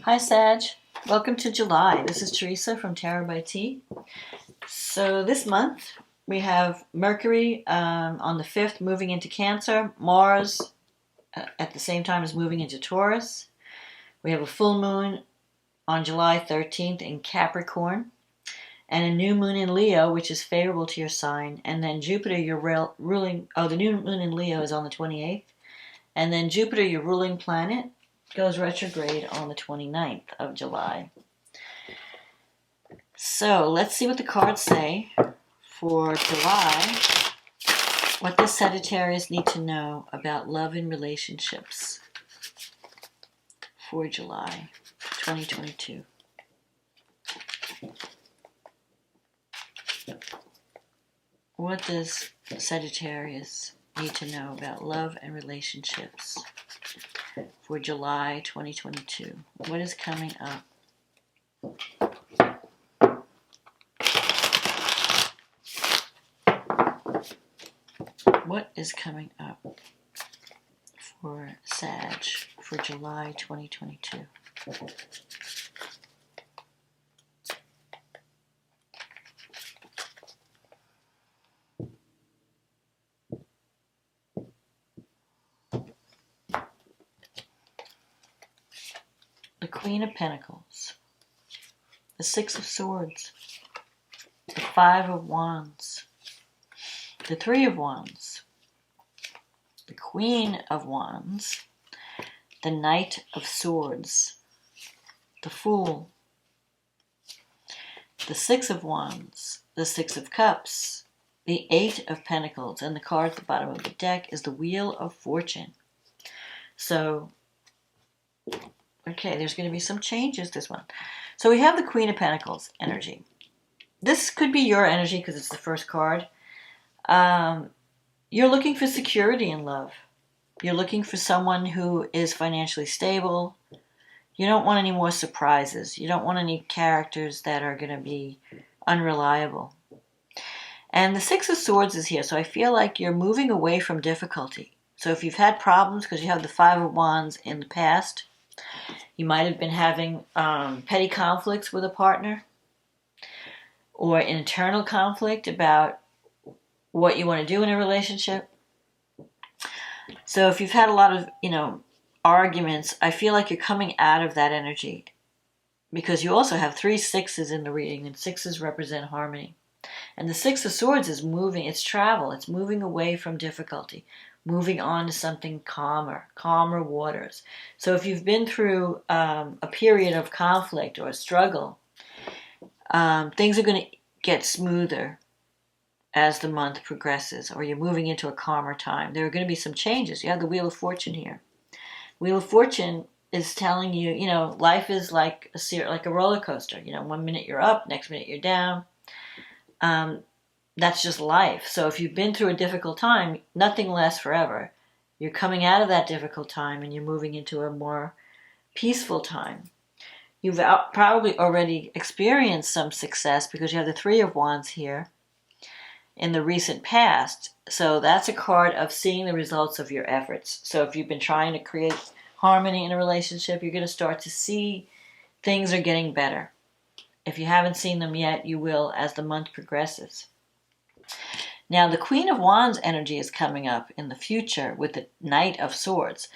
Hi, Sag. Welcome to July. This is Teresa from Tarot by T. So this month we have Mercury on the 5th moving into Cancer. Mars at the same time is moving into Taurus. We have a full moon on July 13th in Capricorn. And a new moon in Leo, which is favorable to your sign. And then Jupiter, your ruling... Oh, the new moon in Leo is on the 28th. And then Jupiter, your ruling planet, goes retrograde on the 29th of July. So let's see what the cards say for July. What does Sagittarius need to know about love and relationships for July 2022? What does Sagittarius need to know about love and relationships for July 2022? What is coming up? What is coming up for Sag for July 2022? The Queen of Pentacles, the Six of Swords, the Five of Wands, the Three of Wands, the Queen of Wands, the Knight of Swords, the Fool, the Six of Wands, the Six of Cups, the Eight of Pentacles, and the card at the bottom of the deck is the Wheel of Fortune. So, okay, there's going to be some changes this month. So we have the Queen of Pentacles energy. This could be your energy because it's the first card. You're looking for security in love. You're looking for someone who is financially stable. You don't want any more surprises. You don't want any characters that are going to be unreliable. And the Six of Swords is here, so I feel like you're moving away from difficulty. So if you've had problems because you have the Five of Wands in the past, you might have been having petty conflicts with a partner or internal conflict about what you want to do in a relationship. So if you've had a lot of, arguments, I feel like you're coming out of that energy because you also have 3 sixes in the reading, and sixes represent harmony. And the Six of Swords is moving, it's travel, it's moving away from difficulty, moving on to something calmer waters. So if you've been through a period of conflict or a struggle, things are going to get smoother as the month progresses, or you're moving into a calmer time. There are going to be some changes. You have the Wheel of Fortune here. Wheel of Fortune is telling you, life is like a roller coaster. 1 minute you're up, next minute you're down. That's just life. So if you've been through a difficult time, nothing lasts forever. You're coming out of that difficult time and you're moving into a more peaceful time. You've probably already experienced some success because you have the Three of Wands here in the recent past. So that's a card of seeing the results of your efforts. So if you've been trying to create harmony in a relationship, you're going to start to see things are getting better. If you haven't seen them yet, you will as the month progresses. Now, the Queen of Wands energy is coming up in the future with the Knight of Swords.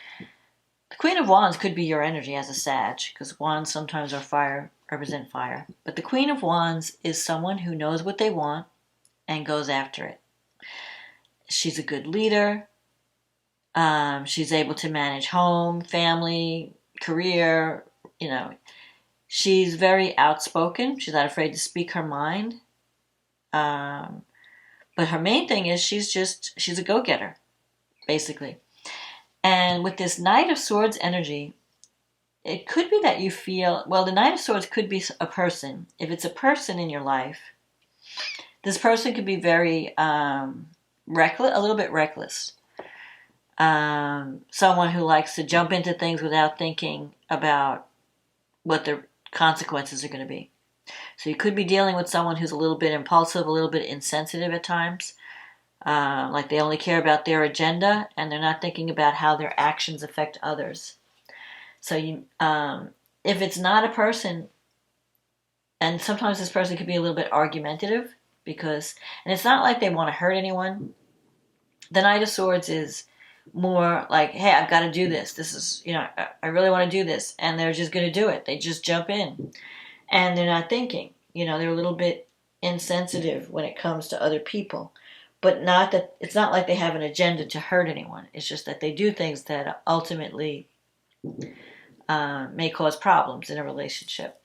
The Queen of Wands could be your energy as a Sag, because wands sometimes are fire, represent fire. But the Queen of Wands is someone who knows what they want and goes after it. She's a good leader. She's able to manage home, family, career. She's very outspoken. She's not afraid to speak her mind. But her main thing is she's a go-getter, basically. And with this Knight of Swords energy, it could be that you feel, the Knight of Swords could be a person. If it's a person in your life, this person could be very reckless, a little bit reckless. Someone who likes to jump into things without thinking about what the consequences are going to be. So you could be dealing with someone who's a little bit impulsive, a little bit insensitive at times. Like they only care about their agenda and they're not thinking about how their actions affect others. So if it's not a person, and sometimes this person could be a little bit argumentative, because, and it's not like they want to hurt anyone. The Knight of Swords is more like, hey, I've got to do this. This is, I really want to do this. And they're just going to do it. They just jump in. And they're not thinking. They're a little bit insensitive when it comes to other people. But not that, it's not like they have an agenda to hurt anyone. It's just that they do things that ultimately may cause problems in a relationship.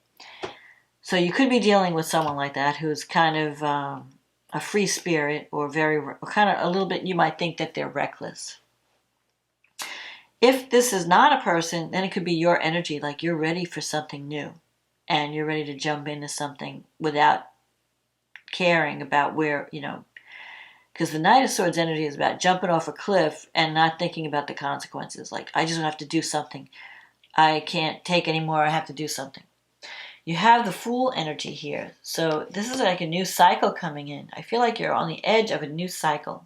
So you could be dealing with someone like that who's kind of a free spirit, or kind of a little bit, you might think that they're reckless. If this is not a person, then it could be your energy, like you're ready for something new and you're ready to jump into something without caring about where, because the Knight of Swords energy is about jumping off a cliff and not thinking about the consequences. Like, I just have to do something. I can't take anymore. I have to do something. You have the Fool energy here. So this is like a new cycle coming in. I feel like you're on the edge of a new cycle.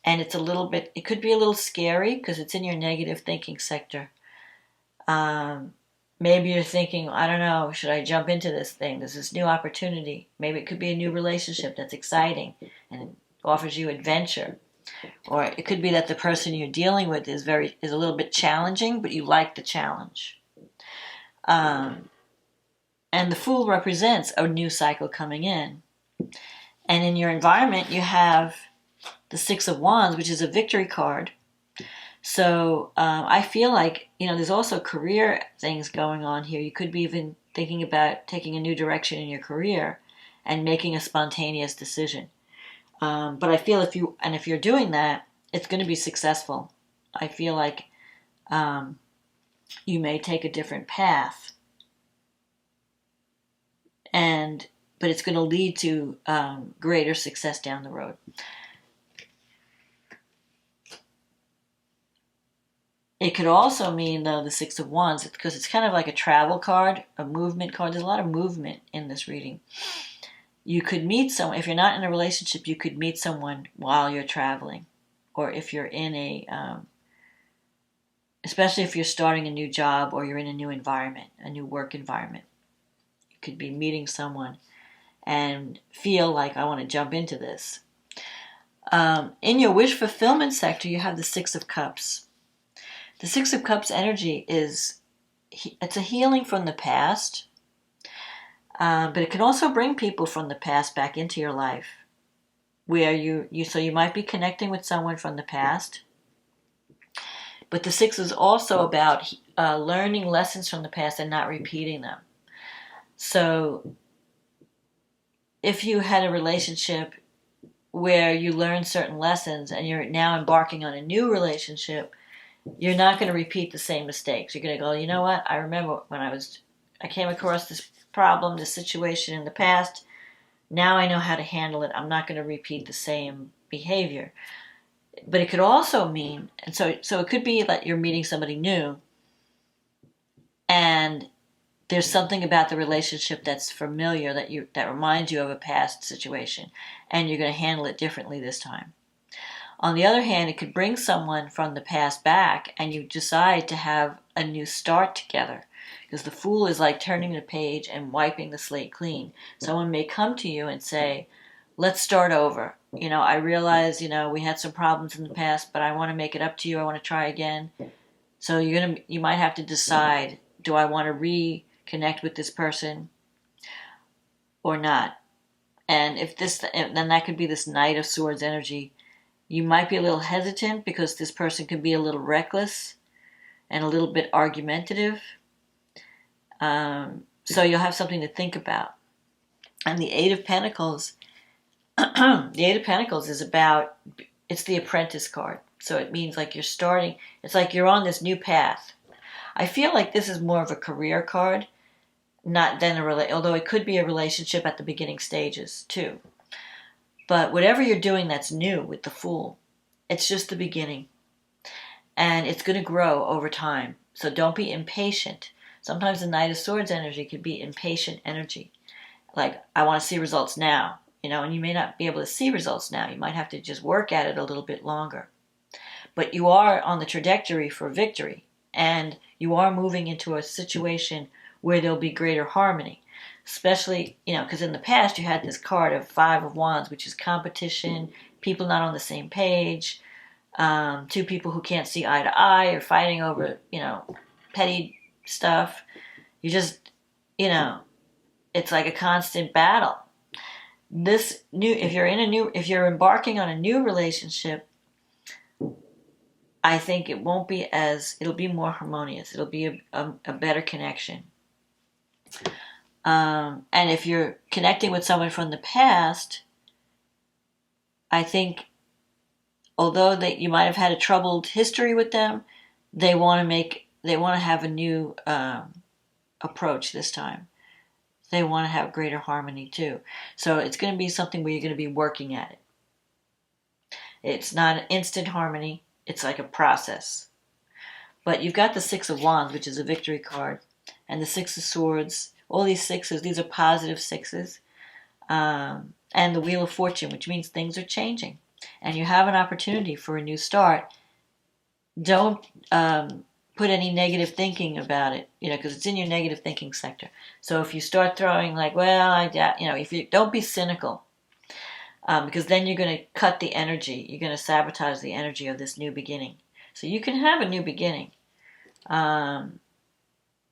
And it's it could be a little scary because it's in your negative thinking sector. Maybe you're thinking, I don't know, should I jump into this thing? There's this new opportunity. Maybe it could be a new relationship that's exciting and offers you adventure. Or it could be that the person you're dealing with is a little bit challenging, but you like the challenge. And the Fool represents a new cycle coming in. And in your environment, you have the Six of Wands, which is a victory card. So I feel like, there's also career things going on here. You could be even thinking about taking a new direction in your career and making a spontaneous decision. But I feel if you're doing that, it's going to be successful. I feel like you may take a different path. But it's going to lead to greater success down the road. It could also mean, though, the Six of Wands, because it's kind of like a travel card, a movement card. There's a lot of movement in this reading. You could meet someone, if you're not in a relationship, you could meet someone while you're traveling. Or if you're in especially if you're starting a new job or you're in a new environment, a new work environment. You could be meeting someone and feel like, I want to jump into this. In your wish fulfillment sector, you have the Six of Cups. The Six of Cups energy it's a healing from the past, but it can also bring people from the past back into your life, where so you might be connecting with someone from the past, but the Six is also about learning lessons from the past and not repeating them. So if you had a relationship where you learned certain lessons and you're now embarking on a new relationship, you're not going to repeat the same mistakes. You're going to go, you know what? I remember when I came across this problem, this situation in the past. Now I know how to handle it. I'm not going to repeat the same behavior. But it could also mean, and so it could be that you're meeting somebody new, and there's something about the relationship that's familiar, that reminds you of a past situation, and you're going to handle it differently this time. On the other hand, it could bring someone from the past back, and you decide to have a new start together. Because the Fool is like turning the page and wiping the slate clean. Someone may come to you and say, let's start over. I realize, we had some problems in the past, but I want to make it up to you. I want to try again. So you might have to decide, do I want to reconnect with this person or not? And then that could be this Knight of Swords energy. You might be a little hesitant because this person could be a little reckless and a little bit argumentative. So you'll have something to think about. And the Eight of Pentacles, the Eight of Pentacles it's the Apprentice card. So it means like it's like you're on this new path. I feel like this is more of a career card, although it could be a relationship at the beginning stages too. But whatever you're doing that's new with the Fool, it's just the beginning. And it's going to grow over time. So don't be impatient. Sometimes the Knight of Swords energy could be impatient energy. Like, I want to see results now. And you may not be able to see results now. You might have to just work at it a little bit longer. But you are on the trajectory for victory. and you are moving into a situation where there'll be greater harmony. Especially, because in the past you had this card of Five of Wands, which is competition, people not on the same page, two people who can't see eye to eye or fighting over, petty stuff. You just, it's like a constant battle. If you're embarking on a new relationship, I think it'll be more harmonious. It'll be a better connection. And if you're connecting with someone from the past, I think, although that you might have had a troubled history with them, they want to have a new approach this time. They want to have greater harmony too. So it's going to be something where you're going to be working at it. It's not an instant harmony. It's like a process. But you've got the Six of Wands, which is a victory card, and the Six of Swords. All these sixes, these are positive sixes. And the Wheel of Fortune, which means things are changing. And you have an opportunity for a new start. Don't put any negative thinking about it, because it's in your negative thinking sector. So if you start throwing if you don't be cynical, because then you're going to cut the energy. You're going to sabotage the energy of this new beginning. So you can have a new beginning.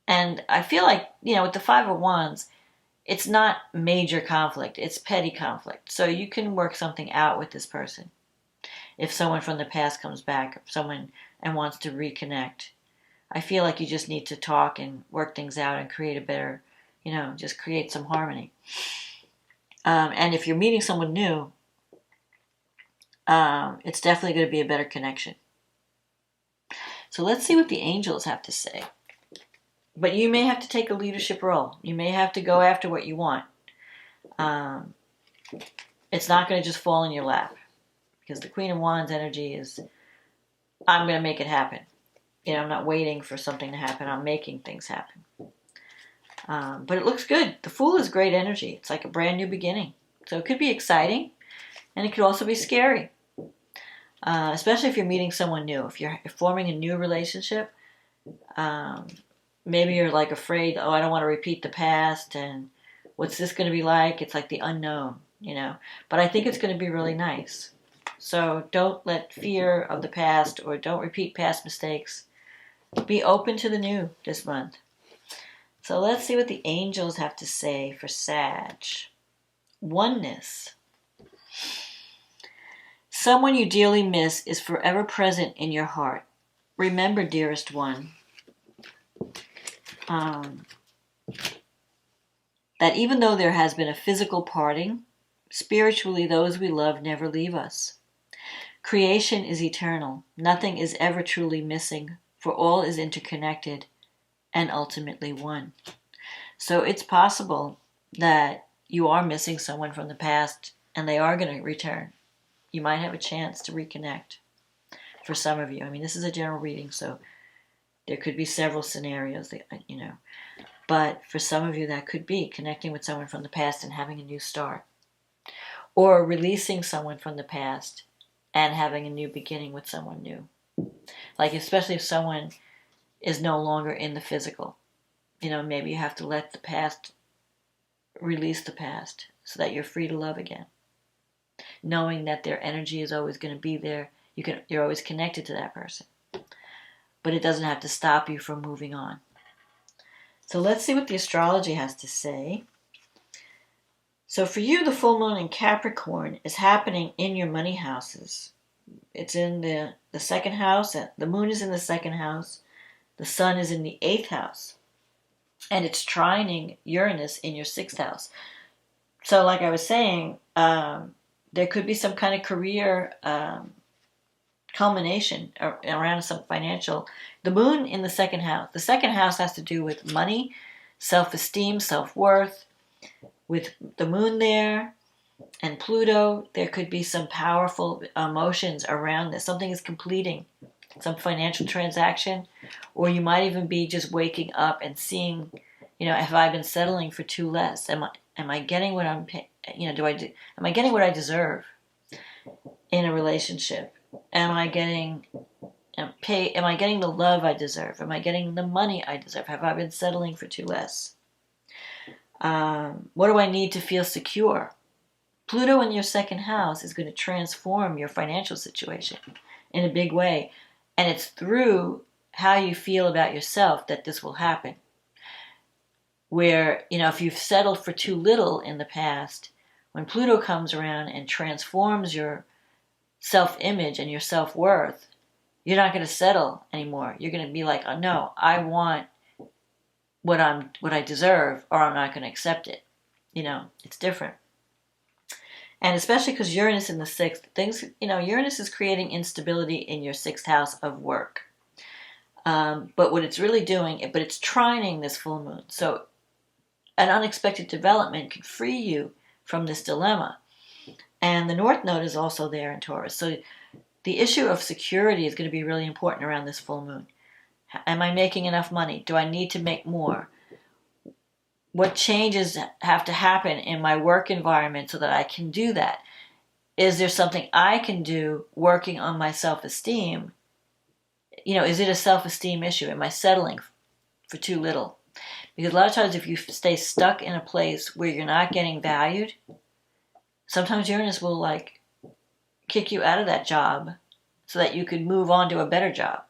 And I feel like, with the Five of Wands, it's not major conflict. It's petty conflict. So you can work something out with this person. If someone from the past comes back, and wants to reconnect, I feel like you just need to talk and work things out and create a better, just create some harmony. And if you're meeting someone new, it's definitely going to be a better connection. So let's see what the angels have to say. But you may have to take a leadership role. You may have to go after what you want. It's not going to just fall in your lap. Because the Queen of Wands energy is, I'm going to make it happen. I'm not waiting for something to happen. I'm making things happen. But it looks good. The Fool is great energy. It's like a brand new beginning. So it could be exciting. And it could also be scary. Especially if you're meeting someone new. If you're forming a new relationship, maybe you're like afraid, I don't want to repeat the past, and what's this going to be like? It's like the unknown, But I think it's going to be really nice. So don't let fear of the past or don't repeat past mistakes. Be open to the new this month. So let's see what the angels have to say for Sag. Oneness. Someone you dearly miss is forever present in your heart. Remember, dearest one, that even though there has been a physical parting, spiritually those we love never leave us. Creation is eternal. Nothing is ever truly missing, for all is interconnected and ultimately one. So it's possible that you are missing someone from the past and they are going to return. You might have a chance to reconnect for some of you. I mean, this is a general reading, so there could be several scenarios, But for some of you, that could be connecting with someone from the past and having a new start. Or releasing someone from the past and having a new beginning with someone new. Like, especially if someone is no longer in the physical. Maybe you have to let the past, release the past so that you're free to love again. Knowing that their energy is always going to be there. You're always connected to that person. But it doesn't have to stop you from moving on. So let's see what the astrology has to say. So for you, the full moon in Capricorn is happening in your money houses. It's in the second house. The moon is in the second house. The sun is in the 8th house. And it's trining Uranus in your 6th house. So like I was saying, there could be some kind of career culmination around some financial. The moon in the second house. The second house has to do with money, self-esteem, self-worth. With the moon there and Pluto, there could be some powerful emotions around this. Something is completing, some financial transaction, or you might even be just waking up and seeing, have I been settling for too less? Am I getting what I'm, am I getting what I deserve in a relationship? Am I getting, Am I getting the love I deserve? Am I getting the money I deserve? Have I been settling for too less? What do I need to feel secure? Pluto in your second house is going to transform your financial situation in a big way. And it's through how you feel about yourself that this will happen. Where, if you've settled for too little in the past, when Pluto comes around and transforms your self-image and your self-worth, you're not going to settle anymore. You're going to be like, oh, no, I want what I deserve, or I'm not going to accept it. It's different. And especially because Uranus in the sixth, Uranus is creating instability in your sixth house of work. But what it's really doing, it's trining this full moon. So an unexpected development could free you from this dilemma. And the North Node is also there in Taurus. So the issue of security is going to be really important around this full moon. Am I making enough money? Do I need to make more? What changes have to happen in my work environment so that I can do that? Is there something I can do working on my self-esteem? Is it a self-esteem issue? Am I settling for too little? Because a lot of times if you stay stuck in a place where you're not getting valued, sometimes Uranus will kick you out of that job so that you could move on to a better job.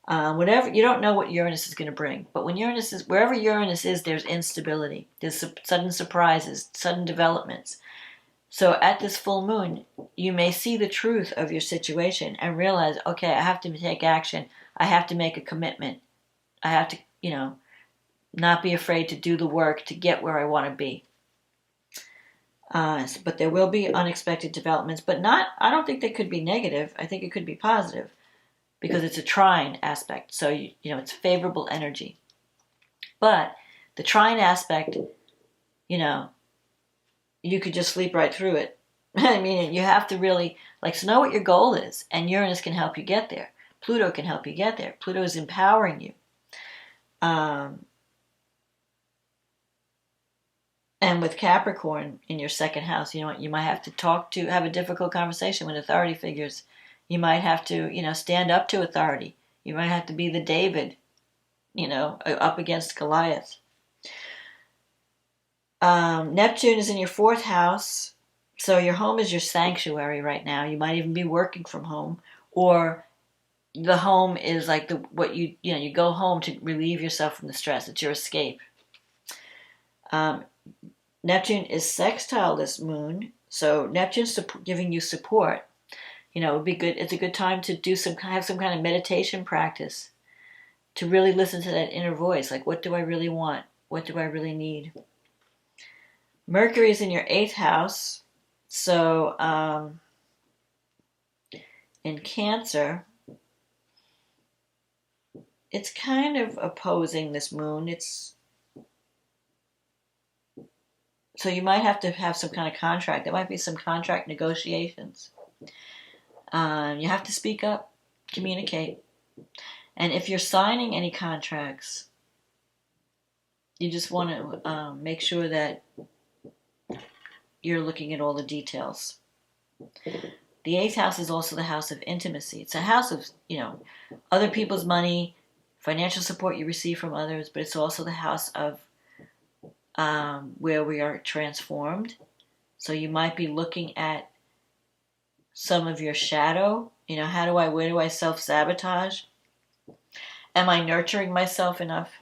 Whatever, you don't know what Uranus is going to bring, but wherever Uranus is, there's instability, there's sudden surprises, sudden developments. So at this full moon, you may see the truth of your situation and realize, okay, I have to take action. I have to make a commitment. I have to, not be afraid to do the work to get where I want to be. But there will be unexpected developments, but I don't think they could be negative. I think it could be positive because it's a trine aspect. So, it's favorable energy. But the trine aspect, you could just sleep right through it. I mean, you have to really, know what your goal is. And Uranus can help you get there. Pluto can help you get there. Pluto is empowering you. And with Capricorn in your second house, you might have to have a difficult conversation with authority figures. You might have to, stand up to authority. You might have to be the David, up against Goliath. Neptune is in your fourth house. So your home is your sanctuary right now. You might even be working from home, or the home is you go home to relieve yourself from the stress. It's your escape. Neptune is sextile this moon, so Neptune's giving you support. It would be good. It's a good time to have some kind of meditation practice, to really listen to that inner voice. What do I really want? What do I really need? Mercury is in your eighth house, so in Cancer, it's kind of opposing this moon. So you might have to have some kind of contract. There might be some contract negotiations. You have to speak up, communicate. And if you're signing any contracts, you just want to make sure that you're looking at all the details. The eighth house is also the house of intimacy. It's a house of, other people's money, financial support you receive from others, but it's also the house of where we are transformed. So you might be looking at some of your shadow. Where do I self-sabotage? Am I nurturing myself enough?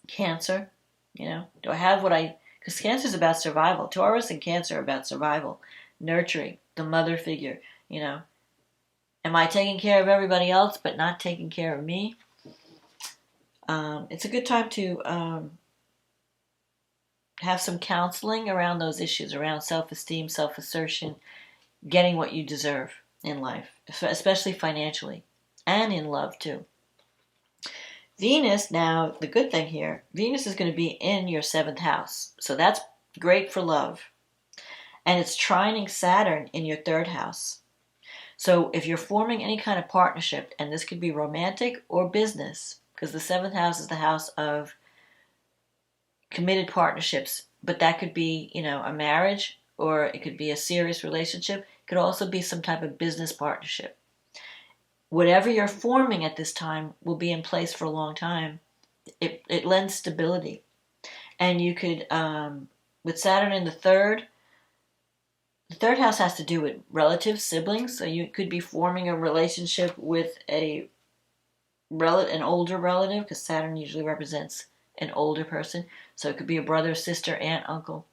Cancer, do I have because Cancer is about survival. Taurus and Cancer are about survival, nurturing, the mother figure, Am I taking care of everybody else but not taking care of me? It's a good time to have some counseling around those issues, around self-esteem, self-assertion, getting what you deserve in life, especially financially, and in love too. Venus, now, the good thing here, Venus is going to be in your seventh house. So that's great for love. And it's trining Saturn in your third house. So if you're forming any kind of partnership, and this could be romantic or business, because the seventh house is the house of committed partnerships, but that could be, a marriage, or it could be a serious relationship. It could also be some type of business partnership. whatever you're forming at this time will be in place for a long time. It lends stability. And you could, with Saturn in the third house has to do with relatives, siblings. So you could be forming a relationship with an older relative, because Saturn usually represents an older person. So it could be a brother, sister, aunt, uncle.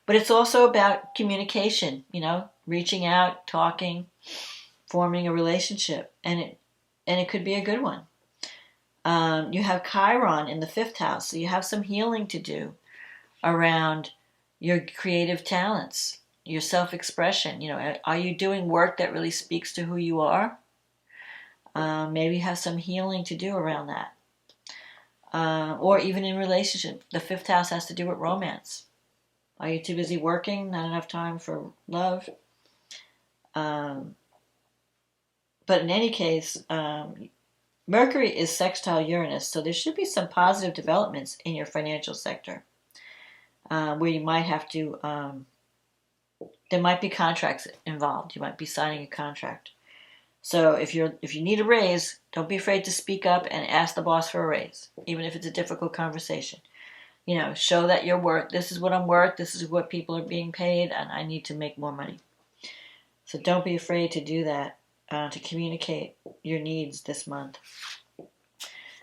But it's also about communication, reaching out, talking, forming a relationship, and it could be a good one. You have Chiron in the 5th house, so you have some healing to do around your creative talents, your self-expression. Are you doing work that really speaks to who you are? Maybe you have some healing to do around that. Or even in relationship, the 5th house has to do with romance. Are you too busy working? Not enough time for love? But in any case, Mercury is sextile Uranus, so there should be some positive developments in your financial sector, where you might have to, there might be contracts involved. You might be signing a contract. So if you need a raise, don't be afraid to speak up and ask the boss for a raise, even if it's a difficult conversation. Show that you're worth. This is what I'm worth. This is what people are being paid, and I need to make more money. So don't be afraid to do that, to communicate your needs this month.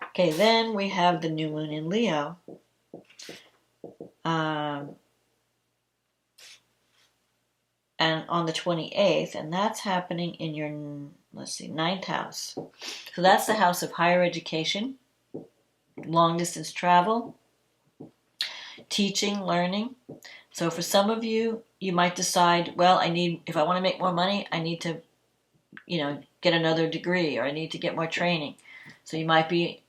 Okay, then we have the new moon in Leo. And on the 28th, and that's happening in your, 9th house. So that's the house of higher education, long distance travel, teaching, learning. So for some of you, you might decide, well, if I want to make more money, I need to, get another degree, or I need to get more training. So you might be,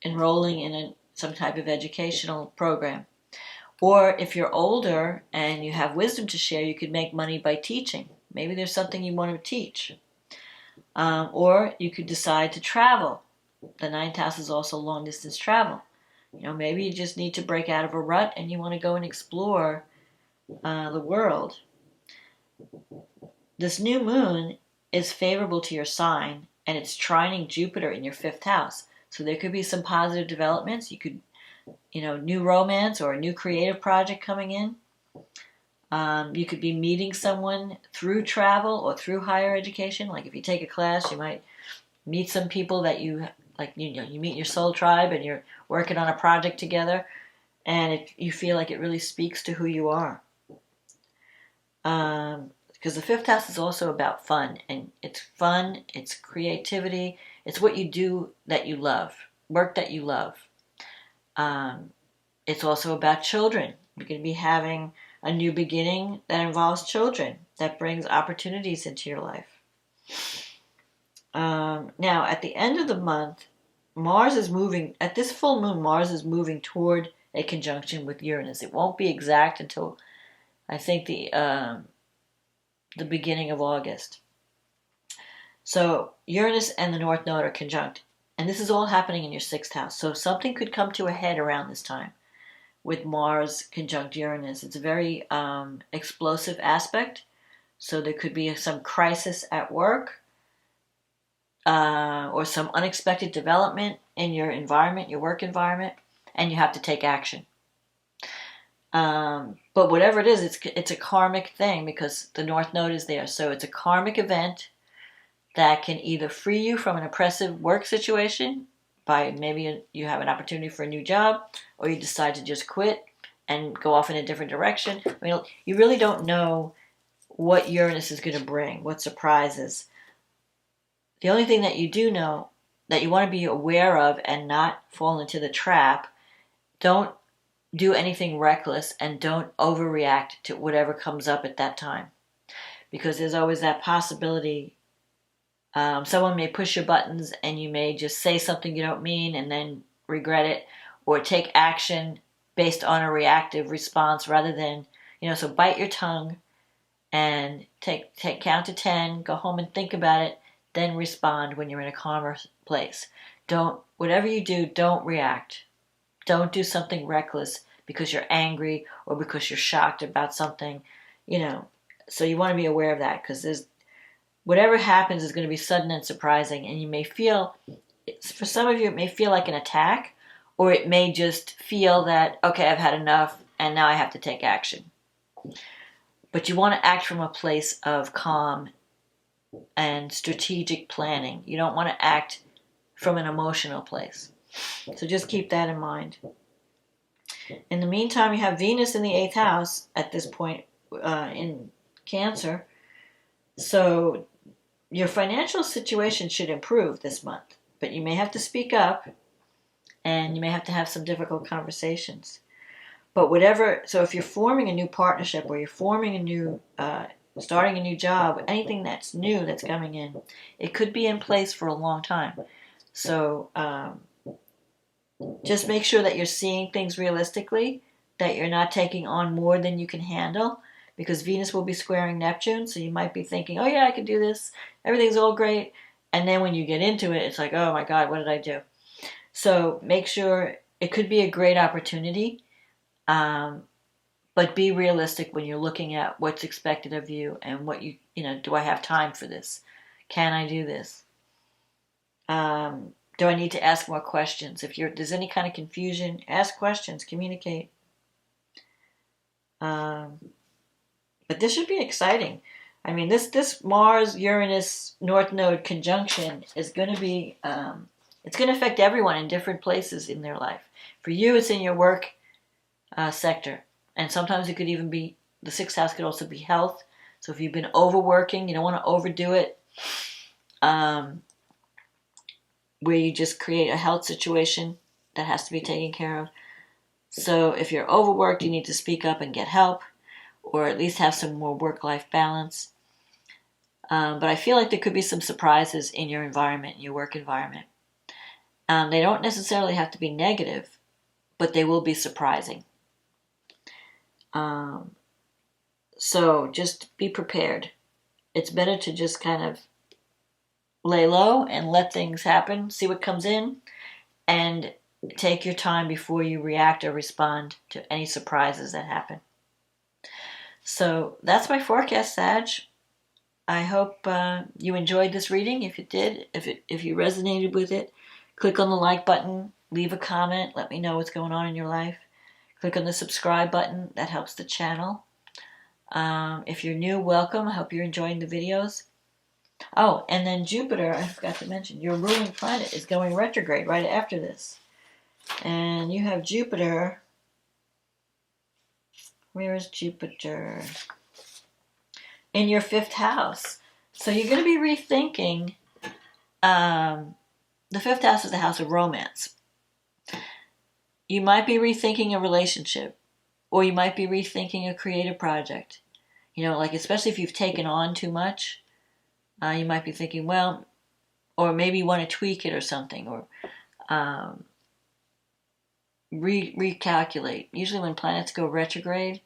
enrolling in some type of educational program. Or if you're older and you have wisdom to share, you could make money by teaching. Maybe there's something you want to teach. Or you could decide to travel. The 9th house is also long distance travel. Maybe you just need to break out of a rut and you want to go and explore the world. This new moon is favorable to your sign, and it's trining Jupiter in your 5th house. So there could be some positive developments. You could, new romance or a new creative project coming in. You could be meeting someone through travel or through higher education. Like if you take a class, you might meet some people that you meet your soul tribe, and you're working on a project together, and you feel like it really speaks to who you are. Because the 5th house is also about fun, and it's fun, it's creativity, it's what you do that you love, work that you love. It's also about children. You're going to be having a new beginning that involves children, that brings opportunities into your life. Now, at the end of the month, at this full moon, Mars is moving toward a conjunction with Uranus. It won't be exact until, I think, the beginning of August. So Uranus and the North Node are conjunct. And this is all happening in your 6th house. So something could come to a head around this time with Mars conjunct Uranus. It's a very explosive aspect. So there could be some crisis at work, or some unexpected development in your environment, your work environment, and you have to take action. But whatever it is, it's a karmic thing, because the North Node is there. So it's a karmic event that can either free you from an oppressive work situation, by maybe you have an opportunity for a new job, or you decide to just quit and go off in a different direction. You really don't know what Uranus is going to bring, what surprises. The only thing that you do know, that you want to be aware of and not fall into the trap, don't do anything reckless, and don't overreact to whatever comes up at that time. Because there's always that possibility. Someone may push your buttons and you may just say something you don't mean and then regret it, or take action based on a reactive response rather than, so bite your tongue and count to 10, go home and think about it, then respond when you're in a calmer place. Whatever you do, don't react. Don't do something reckless because you're angry or because you're shocked about something, So you want to be aware of that, because whatever happens is going to be sudden and surprising, and you may feel, for some of you, it may feel like an attack, or it may just feel that, okay, I've had enough, and now I have to take action. But you want to act from a place of calm and strategic planning. You don't want to act from an emotional place. So just keep that in mind. In the meantime, you have Venus in the 8th house at this point in Cancer. So your financial situation should improve this month, but you may have to speak up and you may have to have some difficult conversations. But whatever, so if you're forming a new partnership or you're forming a new, starting a new job, anything that's new that's coming in, it could be in place for a long time. So just make sure that you're seeing things realistically, that you're not taking on more than you can handle, because Venus will be squaring Neptune, so you might be thinking, oh yeah, I can do this, everything's all great, and then when you get into it, it's like, oh my God, what did I do? So make sure, it could be a great opportunity, but be realistic when you're looking at what's expected of you and what you know, do I have time for this? Can I do this? Do I need to ask more questions? If there's any kind of confusion, ask questions, communicate. But this should be exciting. I mean, this Mars-Uranus North Node conjunction is going to be, it's going to affect everyone in different places in their life. For you, it's in your work sector. And sometimes it could even be, the 6th house could also be health. So if you've been overworking, you don't want to overdo it. Where you just create a health situation that has to be taken care of. So if you're overworked, you need to speak up and get help, or at least have some more work-life balance. But I feel like there could be some surprises in your environment, in your work environment. They don't necessarily have to be negative, but they will be surprising. So just be prepared. It's better to just kind of lay low and let things happen, see what comes in, and take your time before you react or respond to any surprises that happen. So that's my forecast, Sag. I hope you enjoyed this reading. If you did, if you resonated with it, click on the like button, leave a comment, let me know what's going on in your life. Click on the subscribe button, that helps the channel. If you're new, welcome. I hope you're enjoying the videos. Oh, and then Jupiter, I forgot to mention, your ruling planet is going retrograde right after this. And you have Jupiter. Where is Jupiter? In your 5th house. So you're going to be rethinking. The 5th house is the house of romance. You might be rethinking a relationship, or you might be rethinking a creative project. You know, like especially if you've taken on too much. You might be thinking, well, or maybe you want to tweak it or something, or recalculate. Usually when planets go retrograde,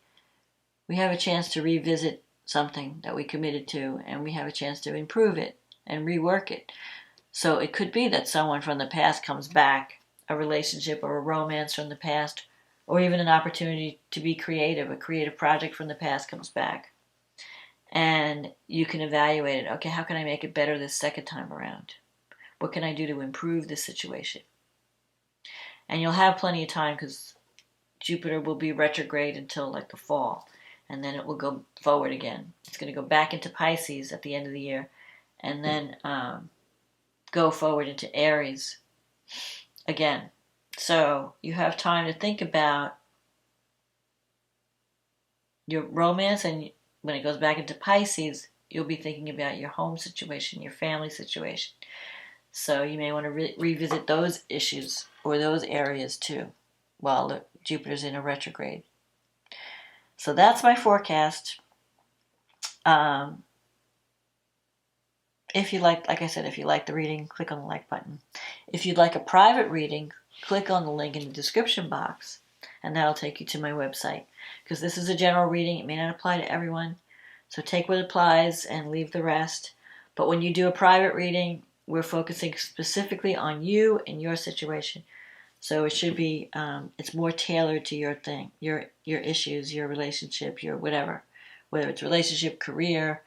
we have a chance to revisit something that we committed to, and we have a chance to improve it and rework it. So it could be that someone from the past comes back, a relationship or a romance from the past, or even an opportunity to be creative, a creative project from the past comes back. And you can evaluate it. Okay, how can I make it better this second time around? What can I do to improve this situation? And you'll have plenty of time because Jupiter will be retrograde until like the fall. And then it will go forward again. It's going to go back into Pisces at the end of the year. And then go forward into Aries again. So you have time to think about your romance, and when it goes back into Pisces, you'll be thinking about your home situation, your family situation. So you may want to revisit those issues or those areas too while Jupiter's in a retrograde. So that's my forecast. If you like I said, if you like the reading, click on the like button. If you'd like a private reading, click on the link in the description box, and that'll take you to my website. Because this is a general reading, it may not apply to everyone. So take what applies and leave the rest. But when you do a private reading, we're focusing specifically on you and your situation. So it should be, it's more tailored to your thing, your issues, your relationship, your whatever. Whether it's relationship, career,